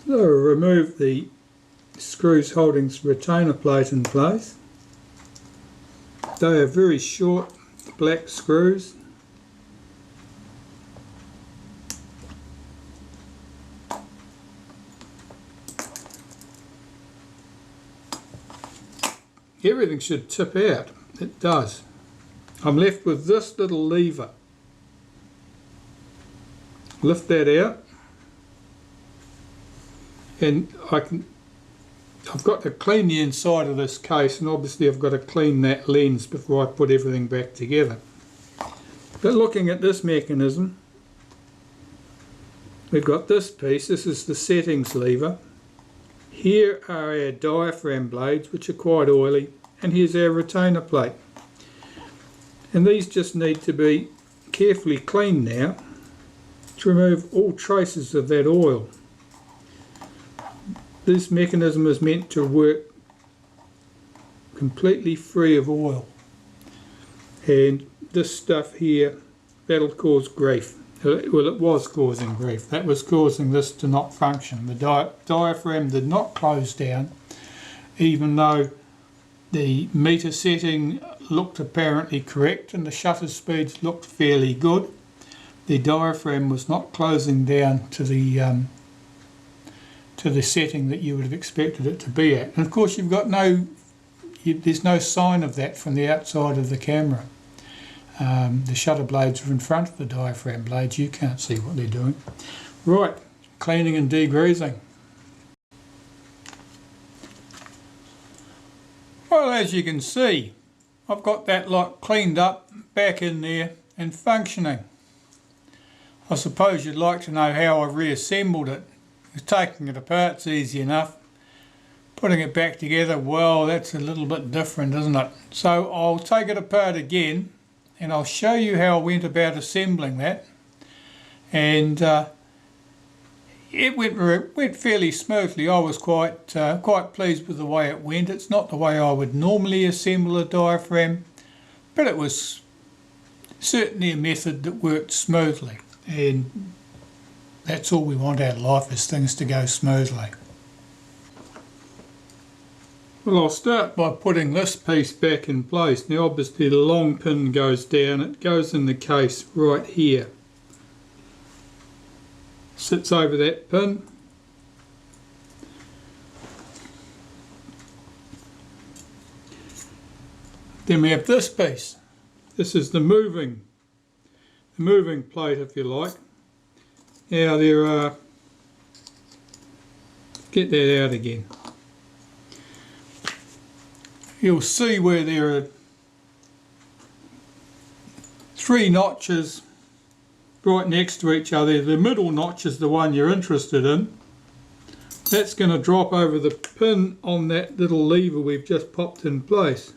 So I'll remove the screws holding this retainer plate in place. They are very short black screws. Everything should tip out. It does. I'm left with this little lever. Lift that out, and I've got to clean the inside of this case, and obviously I've got to clean that lens before I put everything back together. But looking at this mechanism, we've got this piece. This is the settings lever. Here are our diaphragm blades, which are quite oily, and here's our retainer plate. And these just need to be carefully cleaned now to remove all traces of that oil. This mechanism is meant to work completely free of oil, and this stuff here, that'll cause grief. Well, it was causing grief. That was causing this to not function. The diaphragm did not close down, even though the meter setting looked apparently correct and the shutter speeds looked fairly good. The diaphragm was not closing down to the setting that you would have expected it to be at. And of course you've got there's no sign of that from the outside of the camera. The shutter blades are in front of the diaphragm blades. You can't see what they're doing. Right, cleaning and degreasing. Well, as you can see, I've got that lot cleaned up, back in there and functioning. I suppose you'd like to know how I've reassembled it. Taking it apart's easy enough. Putting it back together, well, that's a little bit different, isn't it? So I'll take it apart again and I'll show you how I went about assembling that. And it went fairly smoothly. I was quite pleased with the way it went. It's not the way I would normally assemble a diaphragm, but it was certainly a method that worked smoothly. And that's all we want out of life, is things to go smoothly. Well, I'll start by putting this piece back in place. Now obviously the long pin goes down. It goes in the case right here. Sits over that pin. Then we have this piece. This is the moving plate, if you like. Now there are, get that out again. You'll see where there are 3 notches right next to each other. The middle notch is the one you're interested in. That's going to drop over the pin on that little lever we've just popped in place.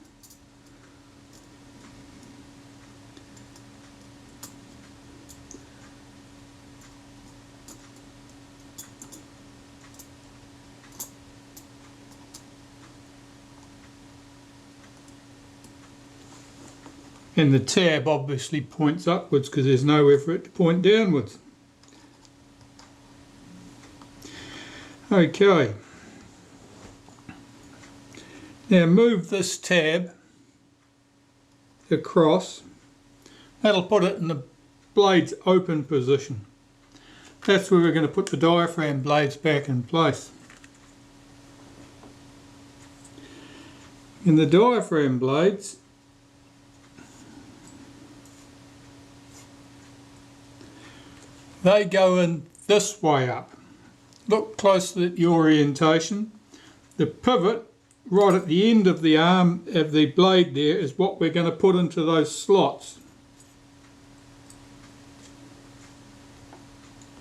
And the tab obviously points upwards because there's nowhere for it to point downwards. Okay. Now move this tab across. That'll put it in the blades open position. That's where we're going to put the diaphragm blades back in place. In the diaphragm blades, they go in this way up. Look closely at the orientation. The pivot right at the end of the arm of the blade there is what we're going to put into those slots.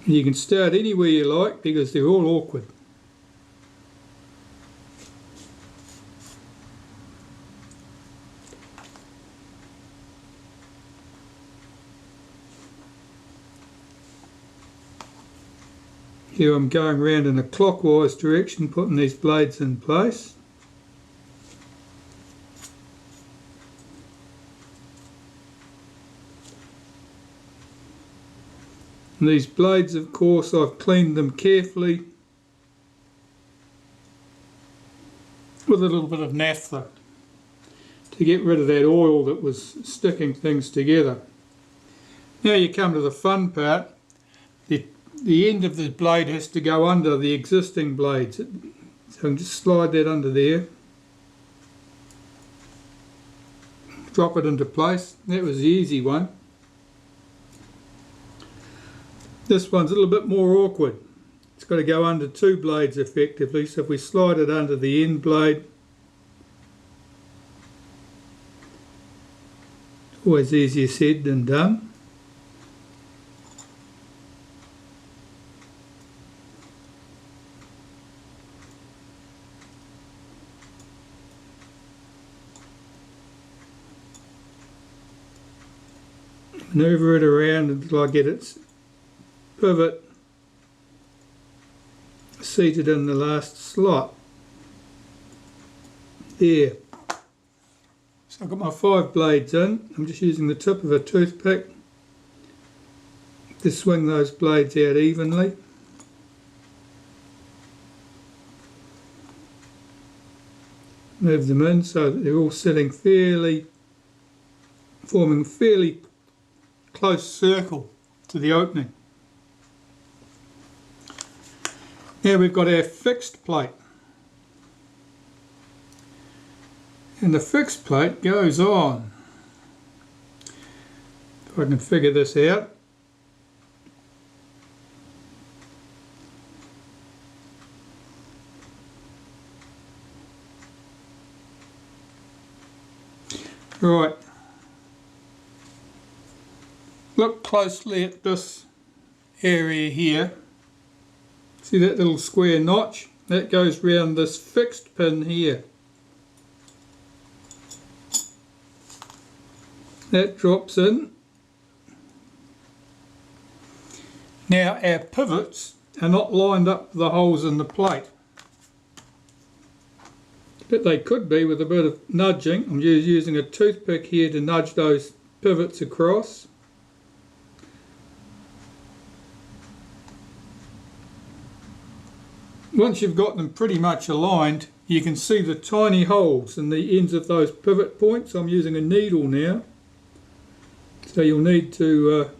You can start anywhere you like because they're all awkward. Here I'm going around in a clockwise direction, putting these blades in place. And these blades, of course, I've cleaned them carefully with a little bit of naphtha to get rid of that oil that was sticking things together. Now you come to the fun part. The end of the blade has to go under the existing blades. So I can just slide that under there. Drop it into place. That was the easy one. This one's a little bit more awkward. It's got to go under two blades effectively, so if we slide it under the end blade, always easier said than done. Maneuver it around until I get its pivot seated in the last slot. There. So I've got my 5 blades in. I'm just using the tip of a toothpick to swing those blades out evenly. Move them in so that they're all sitting forming a fairly close circle to the opening. Now we've got our fixed plate, and the fixed plate goes on. If I can figure this out. Right. Look closely at this area here. See that little square notch? That goes round this fixed pin here. That drops in. Now our pivots are not lined up to the holes in the plate, but they could be with a bit of nudging. I'm just using a toothpick here to nudge those pivots across. Once you've got them pretty much aligned, you can see the tiny holes in the ends of those pivot points. I'm using a needle now, so you'll need to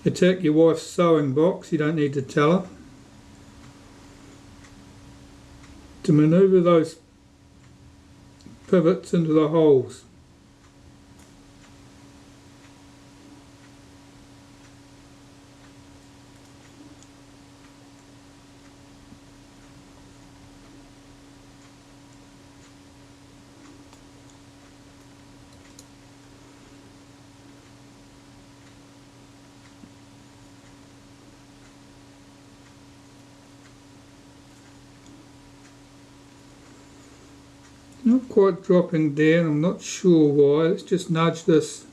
attack your wife's sewing box. You don't need to tell her. To manoeuvre those pivots into the holes. Not quite dropping down, I'm not sure why. Let's just nudge this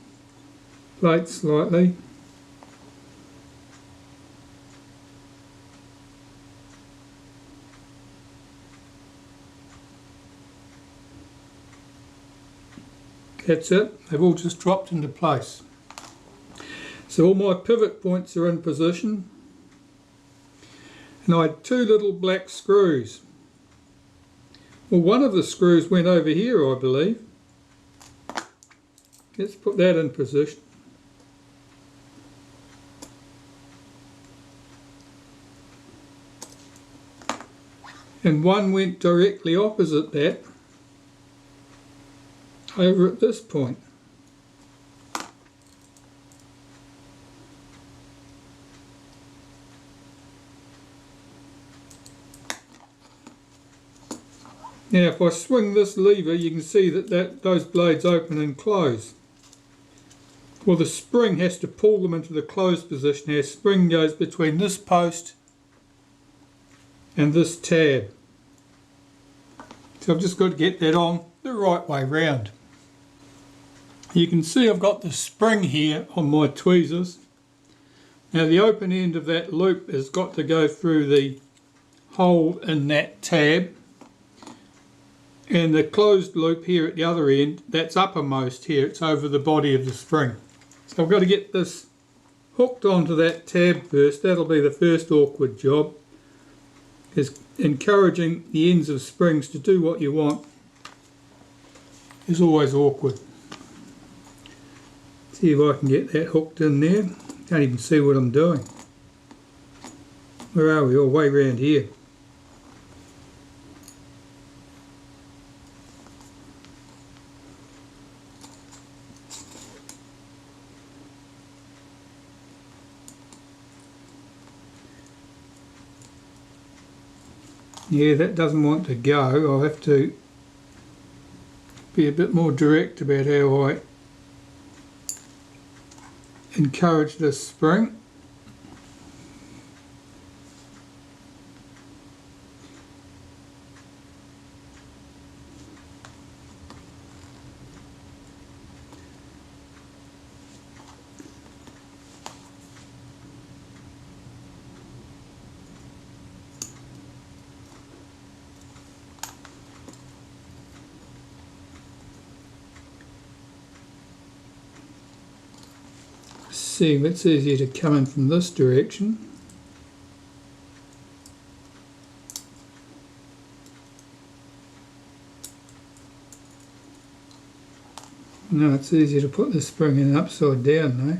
plate slightly. That's it, they've all just dropped into place. So all my pivot points are in position. And I had 2 little black screws. Well, one of the screws went over here, I believe. Let's put that in position. And one went directly opposite that, over at this point. Now if I swing this lever, you can see that those blades open and close. Well, the spring has to pull them into the closed position. Our spring goes between this post and this tab. So I've just got to get that on the right way round. You can see I've got the spring here on my tweezers. Now the open end of that loop has got to go through the hole in that tab. And the closed loop here at the other end, that's uppermost here, it's over the body of the spring. So I've got to get this hooked onto that tab first. That'll be the first awkward job. is encouraging the ends of springs to do what you want is always awkward. See if I can get that hooked in there. Can't even see what I'm doing. Where are we? All way around here. Yeah, that doesn't want to go. I'll have to be a bit more direct about how I encourage this spring. See if it's easier to come in from this direction. No, it's easier to put the spring in upside down though.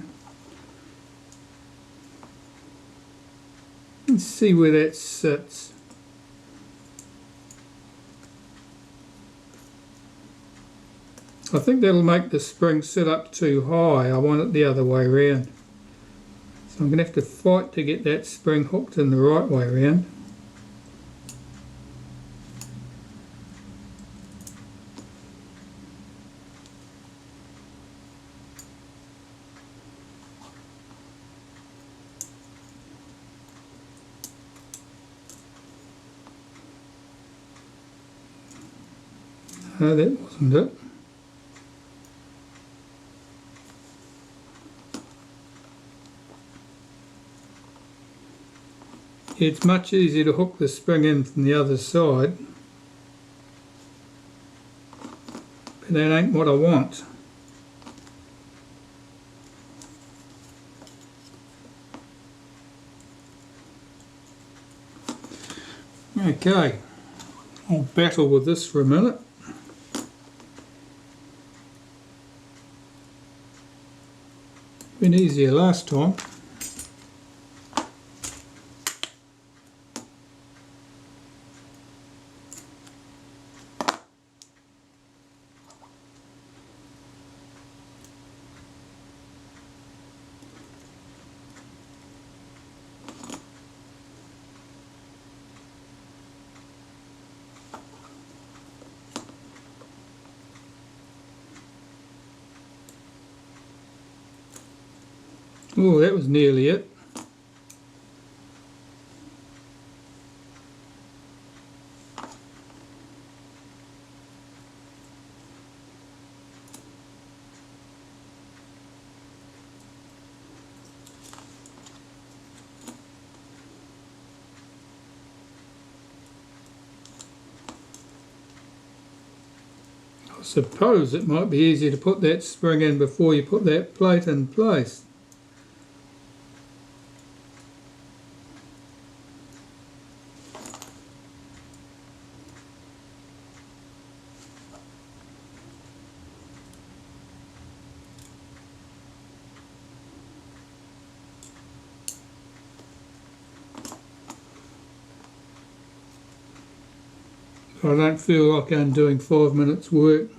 Let's see where that sits. I think that'll make the spring sit up too high. I want it the other way around. So I'm going to have to fight to get that spring hooked in the right way around. No, that wasn't it. It's much easier to hook the spring in from the other side, but that ain't what I want. Okay, I'll battle with this for a minute. Been easier last time. Oh, that was nearly it. I suppose it might be easier to put that spring in before you put that plate in place. I don't feel like I'm doing 5 minutes work.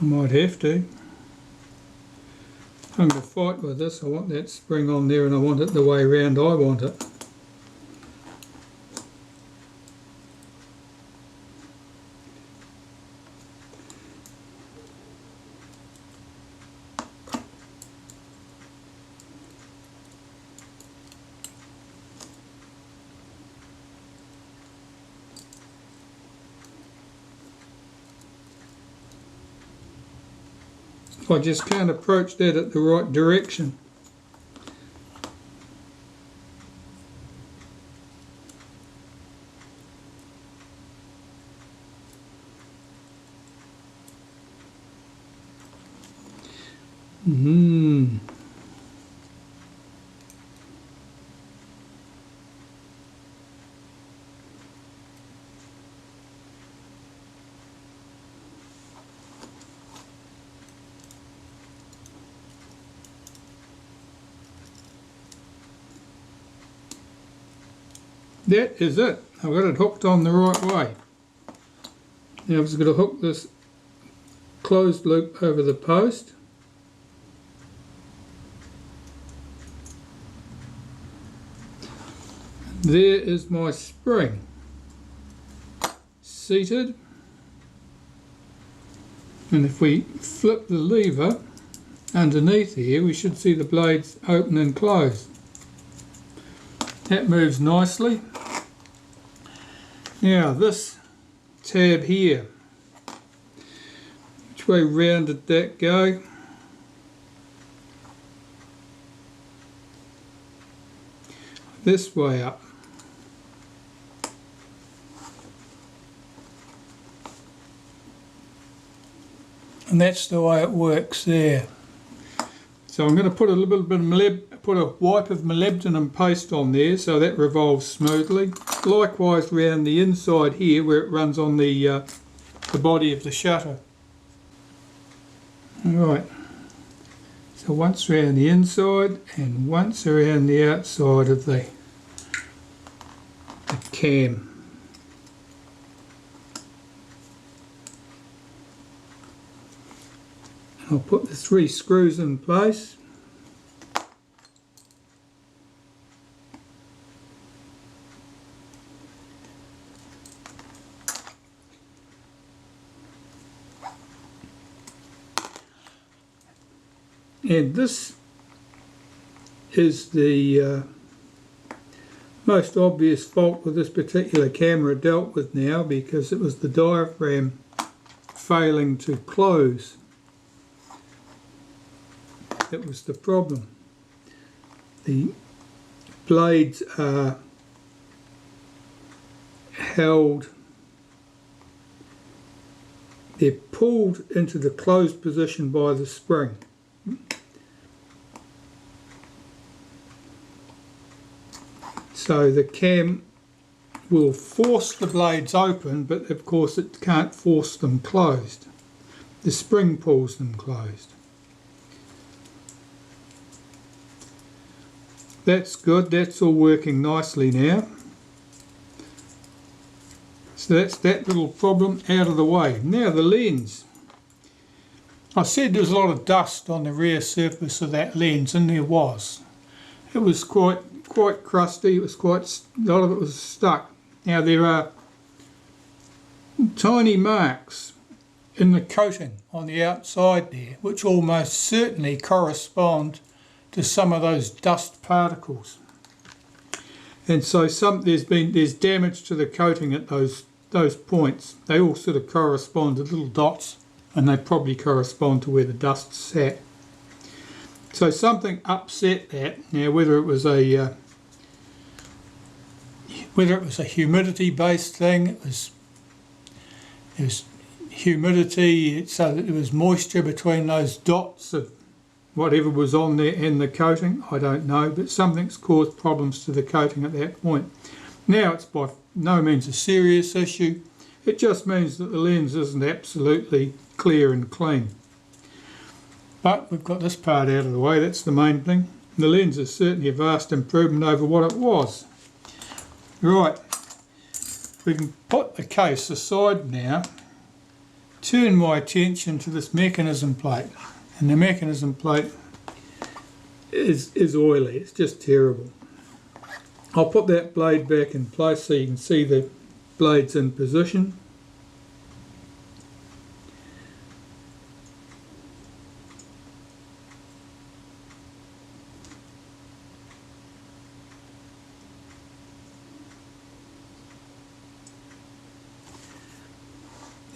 I might have to. I'm going to fight with this. I want that spring on there and I want it the way round I want it. I just can't approach that at the right direction. That is it. I've got it hooked on the right way. Now I'm just going to hook this closed loop over the post. There is my spring seated, and if we flip the lever underneath here we should see the blades open and close. That moves nicely. Now this tab here, which way round did that go? This way up. And that's the way it works there. So I'm going to put a little bit of put a wipe of molybdenum paste on there so that revolves smoothly. Likewise round the inside here where it runs on the body of the shutter. Alright, so once around the inside and once around the outside of the cam. I'll put the 3 screws in place. And this is the most obvious fault with this particular camera dealt with now, because it was the diaphragm failing to close. That was the problem. The blades are held, they're pulled into the closed position by the spring. So the cam will force the blades open, but of course it can't force them closed. The spring pulls them closed. That's good, that's all working nicely now. So that's that little problem out of the way. Now the lens. I said there was a lot of dust on the rear surface of that lens, and there was. It was quite crusty, it was a lot of it was stuck. Now there are tiny marks in the coating on the outside there, which almost certainly correspond to some of those dust particles. And so there's damage to the coating at those points. They all sort of correspond to little dots, and they probably correspond to where the dust sat. So something upset that. Now whether it was a humidity based thing, it was humidity, so that there was moisture between those dots of whatever was on there and the coating, I don't know, but something's caused problems to the coating at that point. Now it's by no means a serious issue, it just means that the lens isn't absolutely clear and clean. But we've got this part out of the way, that's the main thing. The lens is certainly a vast improvement over what it was. Right, we can put the case aside now, turn my attention to this mechanism plate. And the mechanism plate is oily, it's just terrible. I'll put that blade back in place so you can see the blades in position.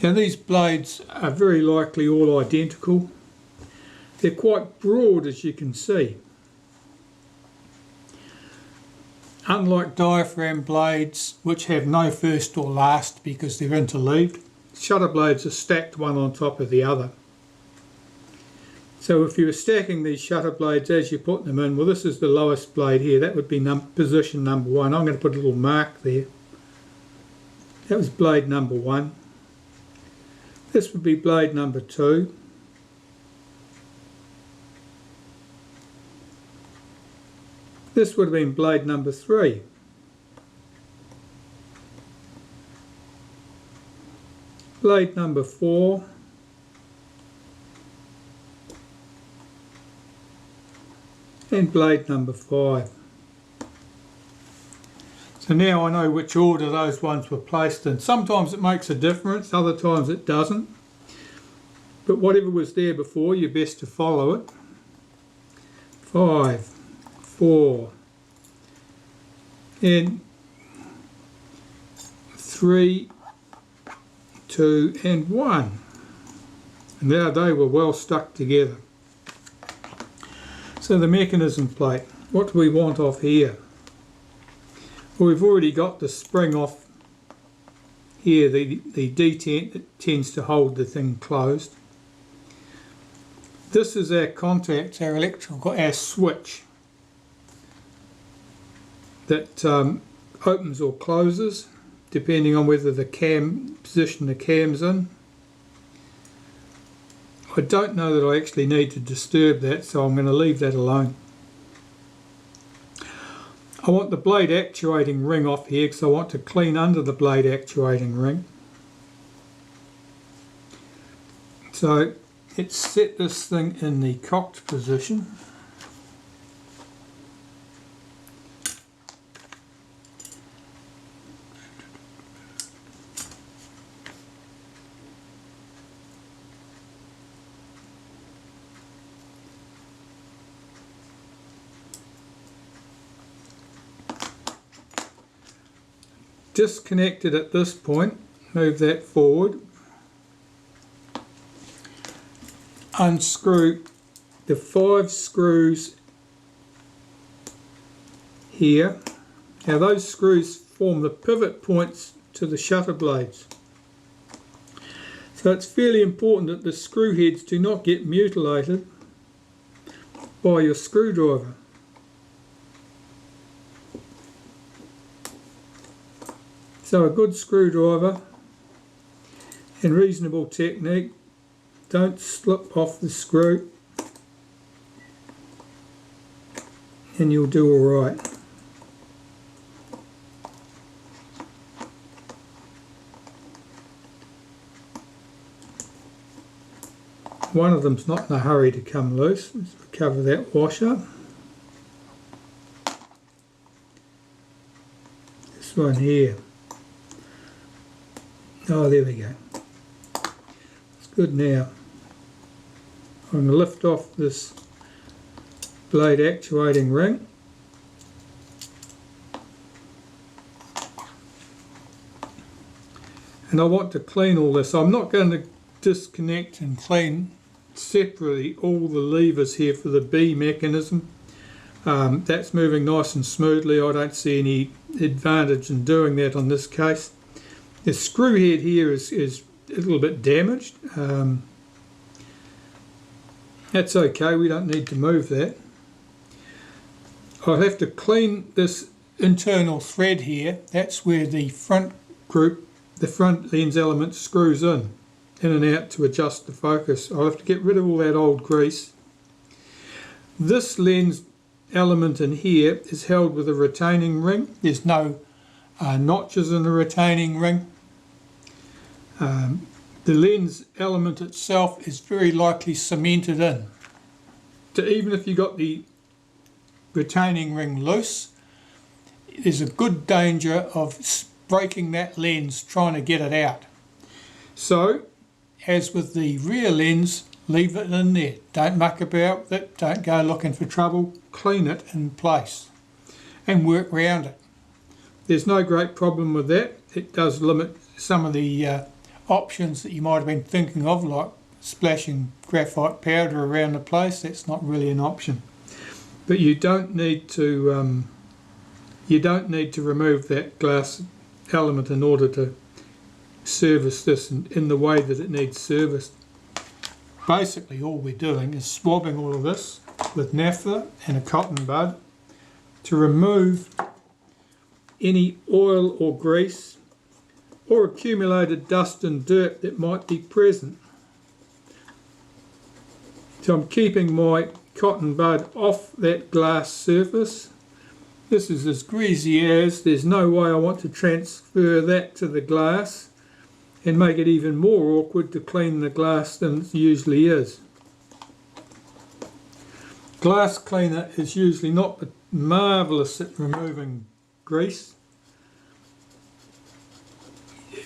Now these blades are very likely all identical. They're quite broad, as you can see. Unlike diaphragm blades, which have no first or last because they're interleaved, shutter blades are stacked one on top of the other. So if you were stacking these shutter blades as you put them in, well, this is the lowest blade here, that would be position number 1. I'm going to put a little mark there. That was blade number 1. This would be blade number 2. This would have been blade number 3. Blade number 4. And blade number 5. So now I know which order those ones were placed in. Sometimes it makes a difference, other times it doesn't. But whatever was there before, you're best to follow it. 5, 4, and 3, 2 and 1. And now they were well stuck together. So the mechanism plate, what do we want off here? Well, we've already got the spring off here, the detent that tends to hold the thing closed. This is our contact, our switch that opens or closes depending on whether the position the cam's in. I don't know that I actually need to disturb that, so I'm going to leave that alone. I want the blade actuating ring off here because I want to clean under the blade actuating ring. So let's set this thing in the cocked position. Disconnect it at this point, move that forward, unscrew the 5 screws here. Now those screws form the pivot points to the shutter blades. So it's fairly important that the screw heads do not get mutilated by your screwdriver. So a good screwdriver and reasonable technique, don't slip off the screw and you'll do alright. One of them's not in a hurry to come loose. Let's recover that washer. This one here. Oh, there we go. It's good now. I'm going to lift off this blade actuating ring. And I want to clean all this. I'm not going to disconnect and clean separately all the levers here for the B mechanism. That's moving nice and smoothly. I don't see any advantage in doing that on this case. The screw head here is a little bit damaged. That's okay, we don't need to move that. I'll have to clean this internal thread here. That's where the front group, the front lens element screws in and out to adjust the focus. I'll have to get rid of all that old grease. This lens element in here is held with a retaining ring. There's no notches in the retaining ring. The lens element itself is very likely cemented in. So even if you got the retaining ring loose, there's a good danger of breaking that lens trying to get it out. So, as with the rear lens, leave it in there. Don't muck about with it, don't go looking for trouble, clean it in place and work around it. There's no great problem with that. It does limit some of the options that you might have been thinking of, like splashing graphite powder around the place. That's not really an option. But you don't need to remove that glass element in order to service this in the way that it needs serviced. basically all we're doing is swabbing all of this with naphtha and a cotton bud to remove any oil or grease or accumulated dust and dirt that might be present. So I'm keeping my cotton bud off that glass surface. This is as greasy as, there's no way I want to transfer that to the glass and make it even more awkward to clean the glass than it usually is. Glass cleaner is usually not marvellous at removing grease.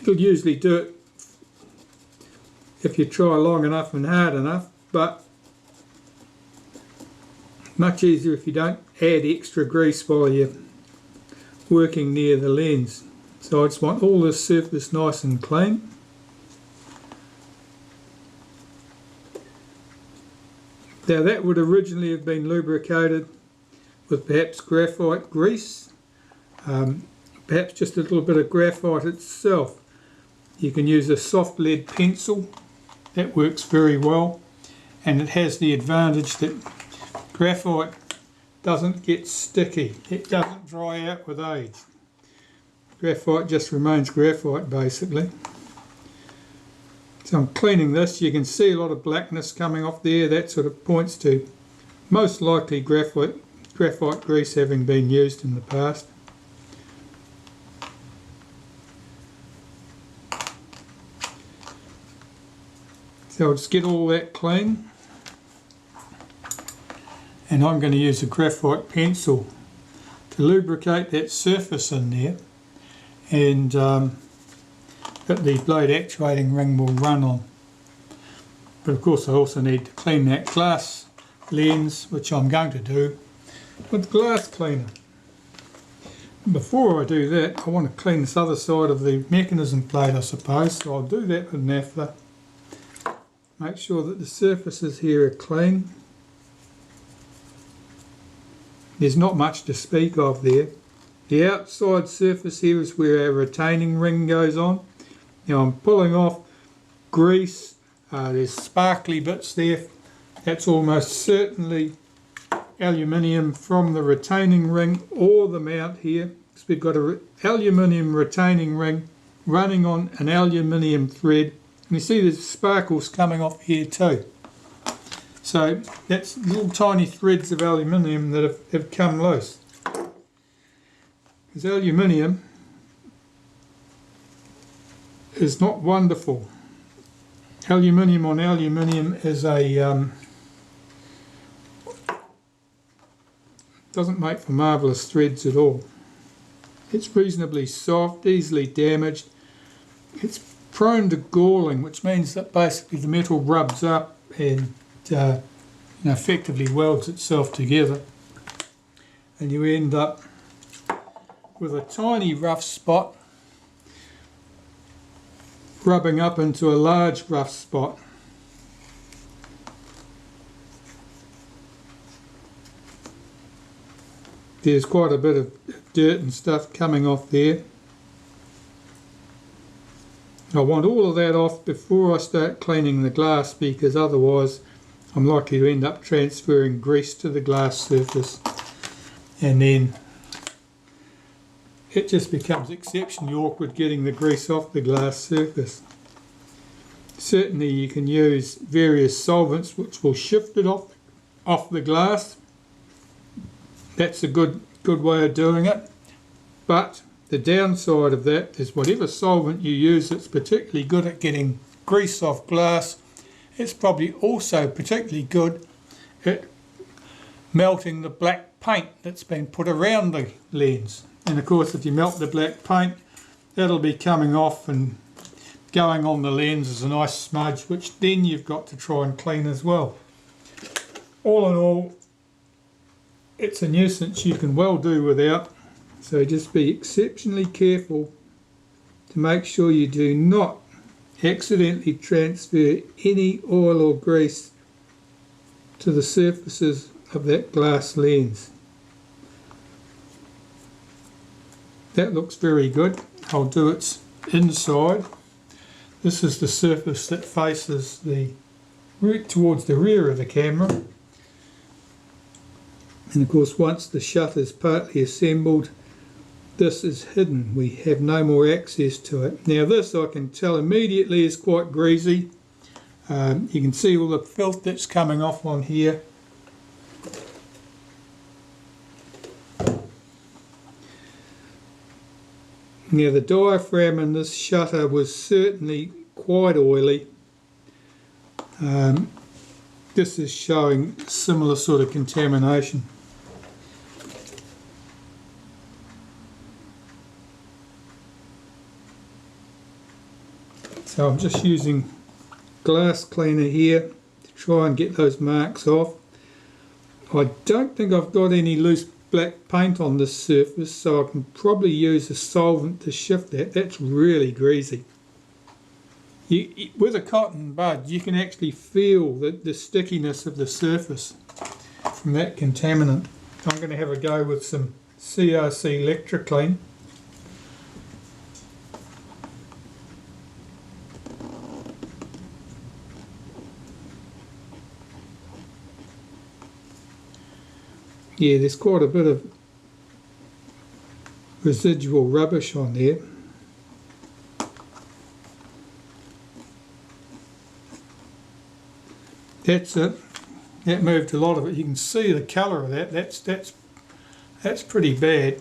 It'll usually do it if you try long enough and hard enough, but much easier if you don't add extra grease while you're working near the lens. So I just want all this surface nice and clean. Now that would originally have been lubricated with perhaps graphite grease, perhaps just a little bit of graphite itself. You can use a soft lead pencil, that works very well, and it has the advantage that graphite doesn't get sticky, it doesn't dry out with age. Graphite just remains graphite basically. So I'm cleaning this, you can see a lot of blackness coming off there, that sort of points to most likely graphite grease having been used in the past. So I'll just get all that clean, and I'm going to use a graphite pencil to lubricate that surface in there, and that the blade actuating ring will run on. But of course I also need to clean that glass lens, which I'm going to do with glass cleaner. Before I do that, I want to clean this other side of the mechanism plate, I suppose, so I'll do that with naphtha. Make sure that the surfaces here are clean. There's not much to speak of there. The outside surface here is where our retaining ring goes on. Now I'm pulling off grease, there's sparkly bits there. That's almost certainly aluminium from the retaining ring or the mount here. So we've got an aluminium retaining ring running on an aluminium thread. And you see there's sparkles coming off here too. So that's little tiny threads of aluminium that have come loose. Because aluminium is not wonderful. Aluminium on aluminium is doesn't make for marvellous threads at all. It's reasonably soft, easily damaged. It's prone to galling, which means that basically the metal rubs up and effectively welds itself together, and you end up with a tiny rough spot rubbing up into a large rough spot. There's quite a bit of dirt and stuff coming off there. I want all of that off before I start cleaning the glass, because otherwise I'm likely to end up transferring grease to the glass surface, and then it just becomes exceptionally awkward getting the grease off the glass surface. Certainly you can use various solvents which will shift it off the glass. That's a good way of doing it. But the downside of that is whatever solvent you use that's particularly good at getting grease off glass, it's probably also particularly good at melting the black paint that's been put around the lens. And of course if you melt the black paint, that'll be coming off and going on the lens as a nice smudge, which then you've got to try and clean as well. All in all, it's a nuisance you can well do without, so just be exceptionally careful to make sure you do not accidentally transfer any oil or grease to the surfaces of that glass lens. That looks very good. I'll do its inside. This is the surface that faces the right towards the rear of the camera. And of course, once the shutter is partly assembled, this is hidden. We have no more access to it. Now this, I can tell immediately, is quite greasy. You can see all the filth that's coming off on here. Now the diaphragm in this shutter was certainly quite oily. This is showing similar sort of contamination. So I'm just using glass cleaner here to try and get those marks off. I don't think I've got any loose black paint on this surface, so I can probably use a solvent to shift that. That's really greasy. With a cotton bud, you can actually feel the stickiness of the surface from that contaminant. I'm going to have a go with some CRC Electroclean. Yeah, there's quite a bit of residual rubbish on there. That's it. That moved a lot of it. You can see the colour of that. That's pretty bad.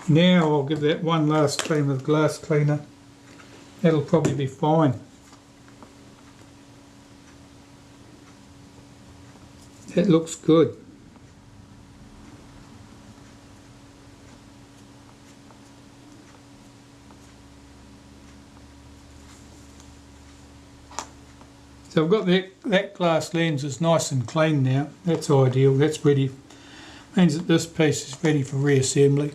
Now I'll give that one last clean with glass cleaner. That'll probably be fine. That looks good. So I've got that glass lens is nice and clean now. That's ideal. That's ready. Means that this piece is ready for reassembly.